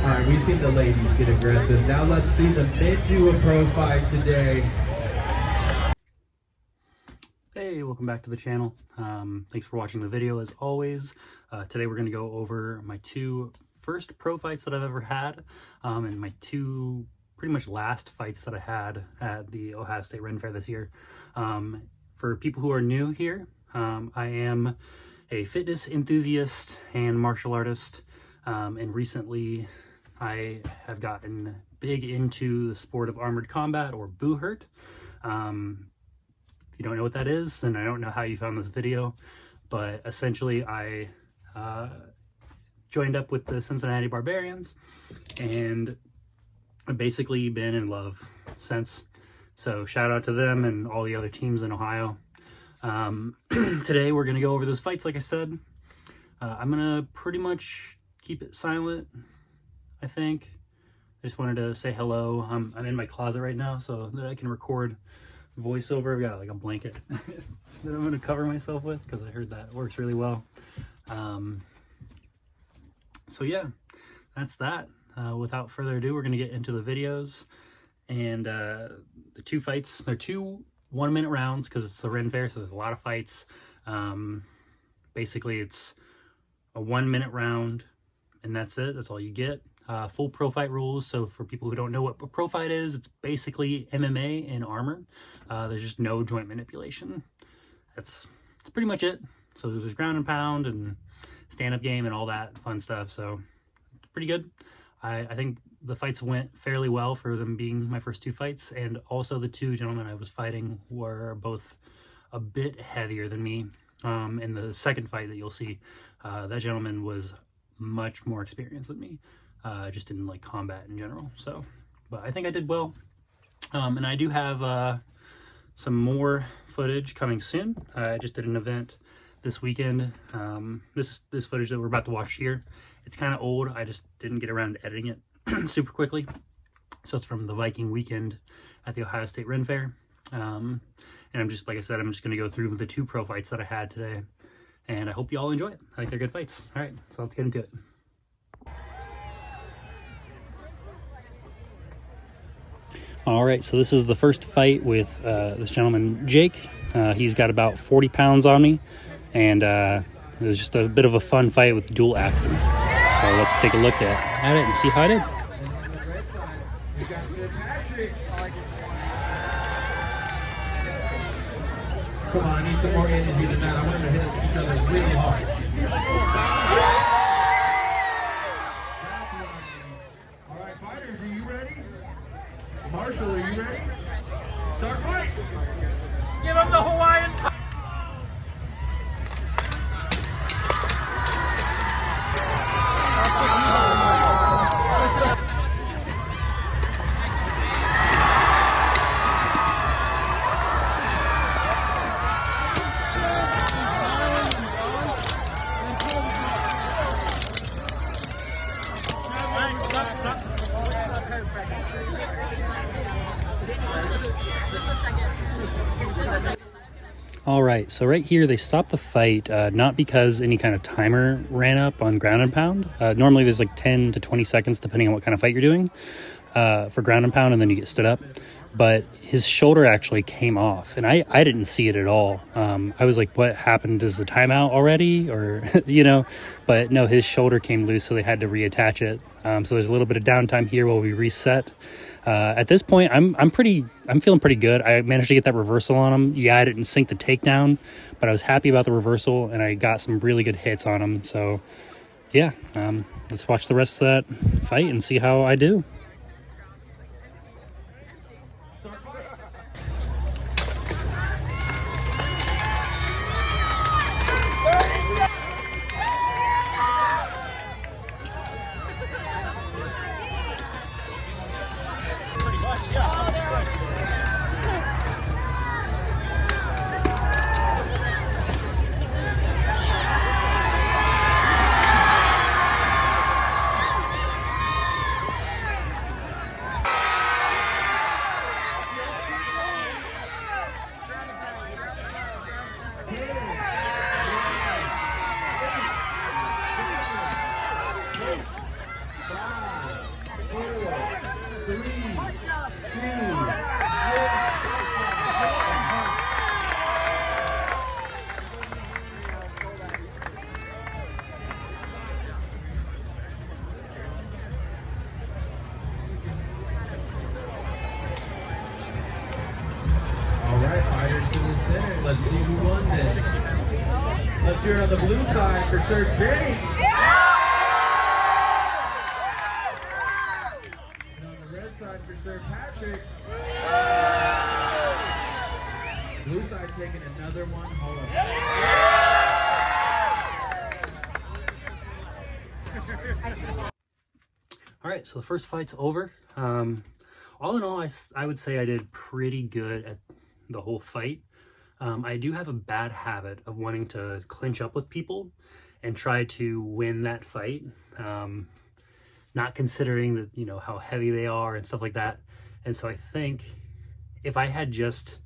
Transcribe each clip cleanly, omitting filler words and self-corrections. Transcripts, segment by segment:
All right, we've seen the ladies get aggressive. Now let's see the men do a pro fight today. Hey, welcome back to the channel. Thanks for watching the video as always. Today we're going to go over my two first pro fights that I've ever had, and my two pretty much last fights that I had at the Ohio State Ren Fair this year. For people who are new here, I am a fitness enthusiast and martial artist, and recently I have gotten big into the sport of armored combat, or Buhurt. If you don't know what that is, then I don't know how you found this video, but essentially I joined up with the Cincinnati Barbarians, and I've basically been in love since. So shout out to them and all the other teams in Ohio. Today we're going to go over those fights, like I said. I'm going to pretty much keep it silent, I think. I just wanted to say hello. I'm in my closet right now so that I can record voiceover. I've got like a blanket that I'm going to cover myself with because I heard that works really well. So yeah, that's that. Without further ado, we're going to get into the videos. And the two fights, they're 2 1-minute rounds because it's the Ren Fair, so there's a lot of fights. Basically, it's a 1-minute round, and that's it. That's all you get. Full pro fight rules. So for people who don't know what a pro fight is, it's basically MMA in armor. There's just no joint manipulation. That's pretty much it. So there's ground and pound and stand-up game and all that fun stuff. So it's pretty good. I think the fights went fairly well for them being my first 2 fights, and also the 2 gentlemen I was fighting were both a bit heavier than me. In the second fight that you'll see, that gentleman was much more experienced than me, just in like combat in general. So, but I think I did well. And I do have some more footage coming soon. I just did an event this weekend. This footage that we're about to watch here, it's kind of old. I just didn't get around to editing it super quickly. So it's from the Viking weekend at the Ohio State Ren Fair. And I'm just, like I said, I'm just going to go through the 2 pro fights that I had today. And I hope you all enjoy it. I think they're good fights. All right, so let's get into it. All right, so this is the first fight with this gentleman, Jake. He's got about 40 pounds on me. And it was just a bit of a fun fight with dual axes. So let's take a look at it and see how I did. Come on, I need some more energy than that. I want them to hit each other really hard. All right, fighters, are you ready? Marshall, are you ready? Start fight! Give him the Hawaiian. All right, so right here they stopped the fight, not because any kind of timer ran up on ground and pound. Normally there's like 10 to 20 seconds depending on what kind of fight you're doing for ground and pound, and then you get stood up. But his shoulder actually came off, and I didn't see it at all. I was like, what happened? Is the timeout already? Or, you know, but no, his shoulder came loose, so they had to reattach it. So there's a little bit of downtime here while we reset. At this point, I'm feeling pretty good. I managed to get that reversal on him. Yeah, I didn't sink the takedown, but I was happy about the reversal, and I got some really good hits on him. So yeah, let's watch the rest of that fight and see how I do. cheering on the blue side for Sir Jake. And on the red side for Sir Patrick. Blue side taking another one home. All right, so the first fight's over. All in all, I would say I did pretty good at the whole fight. I do have a bad habit of wanting to clinch up with people and try to win that fight, not considering that, you know, how heavy they are and stuff like that. And so I think if I had just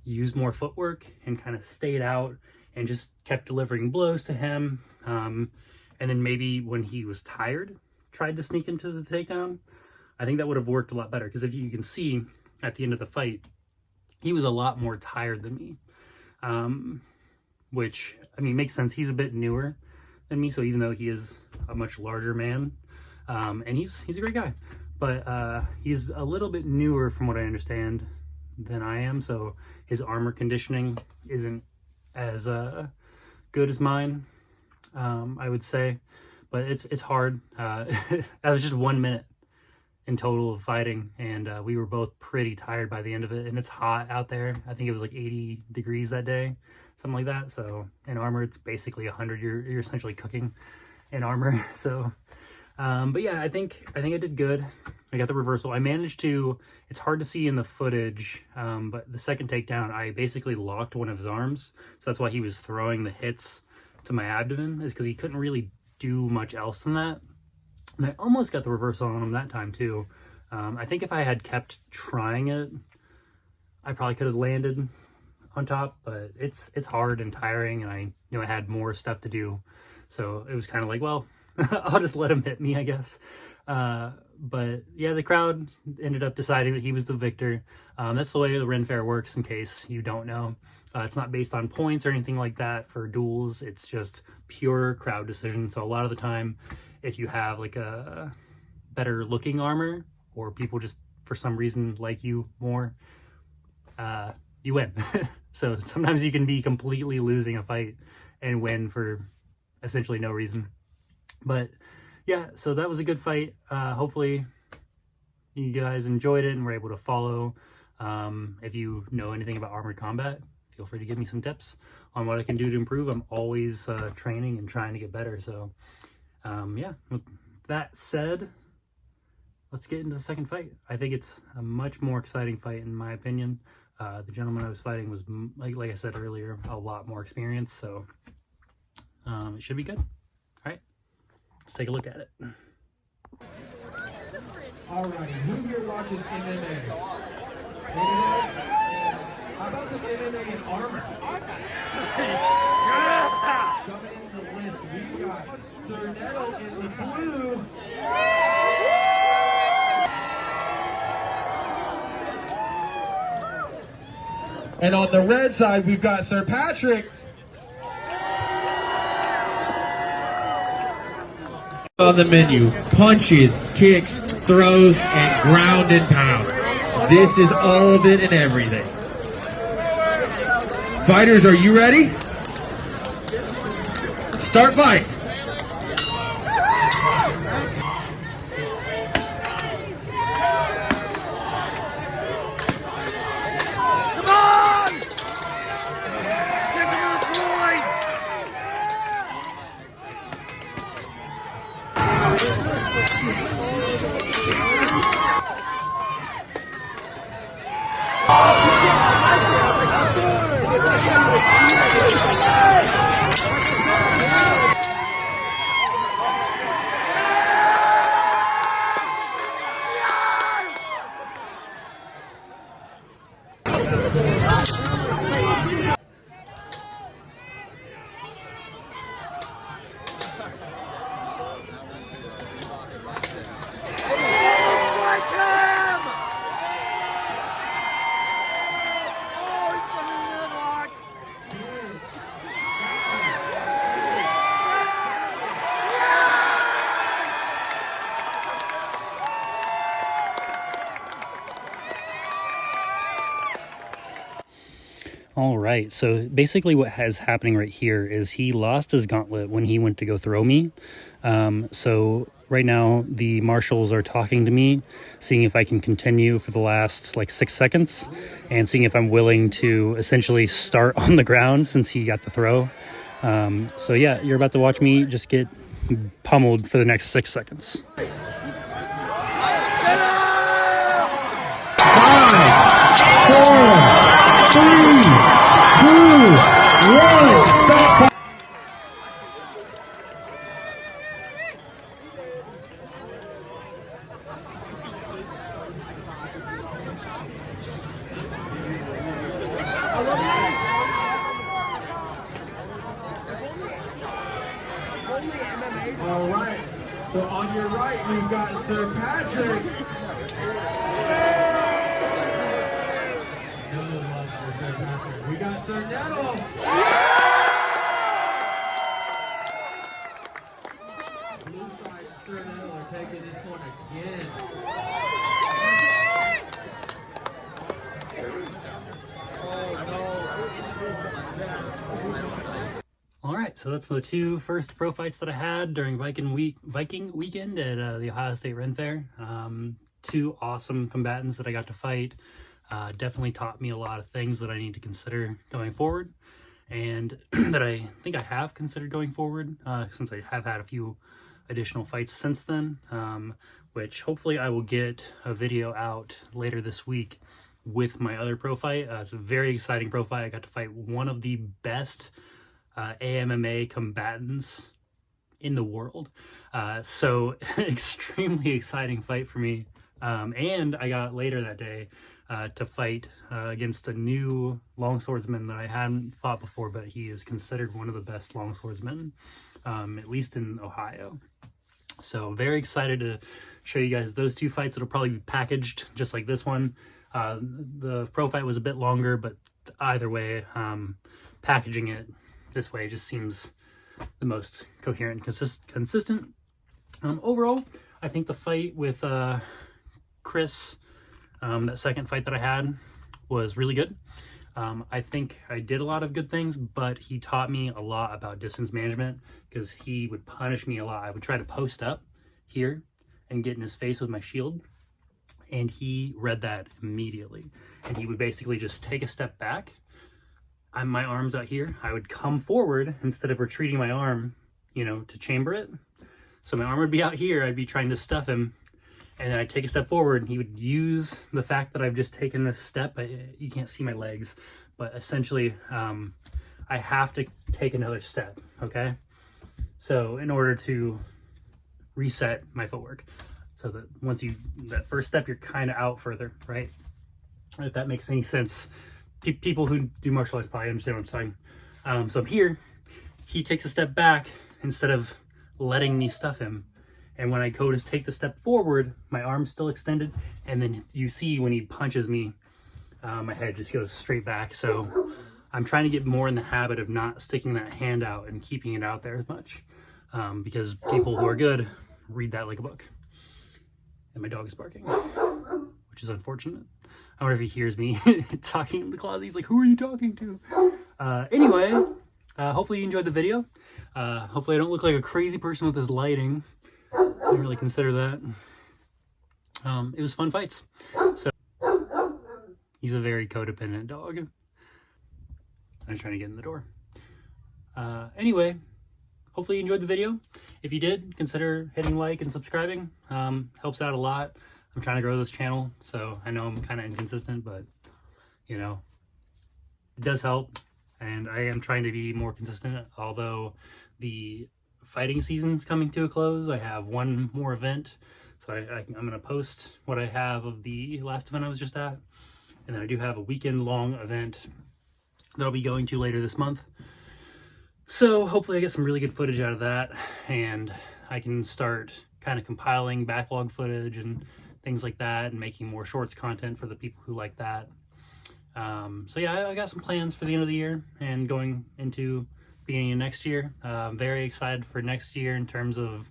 used more footwork and kind of stayed out and just kept delivering blows to him, and then maybe when he was tired, tried to sneak into the takedown, I think that would have worked a lot better. Because if you can see at the end of the fight, he was a lot more tired than me, which, I mean, makes sense. He's a bit newer than me, so even though he is a much larger man, and he's a great guy, but he's a little bit newer from what I understand than I am, so his armor conditioning isn't as good as mine, I would say. But it's hard. That was just 1 minute in total of fighting, and we were both pretty tired by the end of it, and it's hot out there. I think it was like 80 degrees that day, something like that. So in armor, it's basically 100. You're essentially cooking in armor. So, but yeah, I think I did good. I got the reversal. I managed to, it's hard to see in the footage, but the second takedown, I basically locked one of his arms. So that's why he was throwing the hits to my abdomen, is because he couldn't really do much else than that. And I almost got the reversal on him that time too. I think if I had kept trying it, I probably could have landed on top, but it's hard and tiring, and I knew I had more stuff to do. So it was kind of like, well, I'll just let him hit me, I guess. But yeah, the crowd ended up deciding that he was the victor. That's the way the Ren Fair works, in case you don't know. It's not based on points or anything like that for duels. It's just pure crowd decision. So a lot of the time, if you have like a better looking armor, or people just for some reason like you more, you win. So sometimes you can be completely losing a fight and win for essentially no reason. But yeah, so that was a good fight. Hopefully you guys enjoyed it and were able to follow. If you know anything about armored combat, feel free to give me some tips on what I can do to improve. I'm always training and trying to get better. So yeah, with that said, let's get into the second fight. I think it's a much more exciting fight in my opinion. The gentleman I was fighting was, like I said earlier, a lot more experienced. So it should be good. All right, let's take a look at it. All right, who here watches MMA? How about some MMA in armor? Coming in the list, we got Sir in the blue. And on the red side, we've got Sir Patrick. On the menu, punches, kicks, throws, and ground and pound. This is all of it and everything. Fighters, are you ready? Start fight. Come on! Get to the point! All right, so basically what is happening right here is he lost his gauntlet when he went to go throw me. So right now the marshals are talking to me, seeing if I can continue for the last like 6 seconds and seeing if I'm willing to essentially start on the ground since he got the throw. So yeah, you're about to watch me just get pummeled for the next 6 seconds. 5, 4, 3, 2, 1. Stop. All right. So on your right, we've got Sir Patrick. We got Sir Nettle. Blue side, Sir Nettle are taking this one again. All right, so that's the 2 first pro fights that I had during Viking weekend at the Ohio State Ren Fair. 2 awesome combatants that I got to fight. Definitely taught me a lot of things that I need to consider going forward, and that I think I have considered going forward since I have had a few additional fights since then, which hopefully I will get a video out later this week with my other pro fight. It's a very exciting pro fight. I got to fight one of the best AMMA combatants in the world. So extremely exciting fight for me. And I got later that day to fight against a new longswordsman that I hadn't fought before, but he is considered one of the best longswordsmen, at least in Ohio. So very excited to show you guys those 2 fights. It'll probably be packaged just like this one. The pro fight was a bit longer, but either way, packaging it this way just seems the most coherent and consistent. Overall, I think the fight with Chris, that second fight that I had, was really good. I think I did a lot of good things, but he taught me a lot about distance management because he would punish me a lot. I would try to post up here and get in his face with my shield, and he read that immediately. And he would basically just take a step back. My arm's out here. I would come forward instead of retreating my arm, you know, to chamber it. So my arm would be out here. I'd be trying to stuff him. And then I'd take a step forward, and he would use the fact that I've just taken this step. You can't see my legs, but essentially I have to take another step, okay? So in order to reset my footwork, so that once that first step, you're kind of out further, right? If that makes any sense. People who do martial arts probably understand what I'm saying. So here, he takes a step back instead of letting me stuff him. And when I go to take the step forward, my arm's still extended. And then you see when he punches me, my head just goes straight back. So I'm trying to get more in the habit of not sticking that hand out and keeping it out there as much. Because people who are good read that like a book. And my dog is barking, which is unfortunate. I wonder if he hears me talking in the closet. He's like, who are you talking to? Anyway, hopefully you enjoyed the video. Hopefully I don't look like a crazy person with this lighting. I didn't really consider that. It was fun fights. So he's a very codependent dog. I'm trying to get in the door. Anyway, hopefully you enjoyed the video. If you did, consider hitting like and subscribing. Helps out a lot. I'm trying to grow this channel, so I know I'm kind of inconsistent, but, you know, it does help, and I am trying to be more consistent, although the fighting season's coming to a close. I have one more event, so I'm going to post what I have of the last event I was just at, and then I do have a weekend-long event that I'll be going to later this month. So hopefully I get some really good footage out of that, and I can start kind of compiling backlog footage and things like that, and making more shorts content for the people who like that. So yeah, I got some plans for the end of the year and going into beginning of next year. I'm very excited for next year in terms of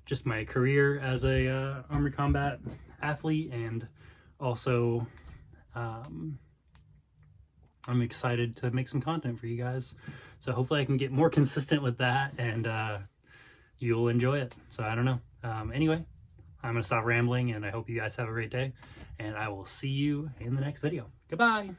just my career as a armored combat athlete, and also I'm excited to make some content for you guys. So hopefully I can get more consistent with that, and you'll enjoy it. So I don't know. Anyway, I'm going to stop rambling, and I hope you guys have a great day, and I will see you in the next video. Goodbye.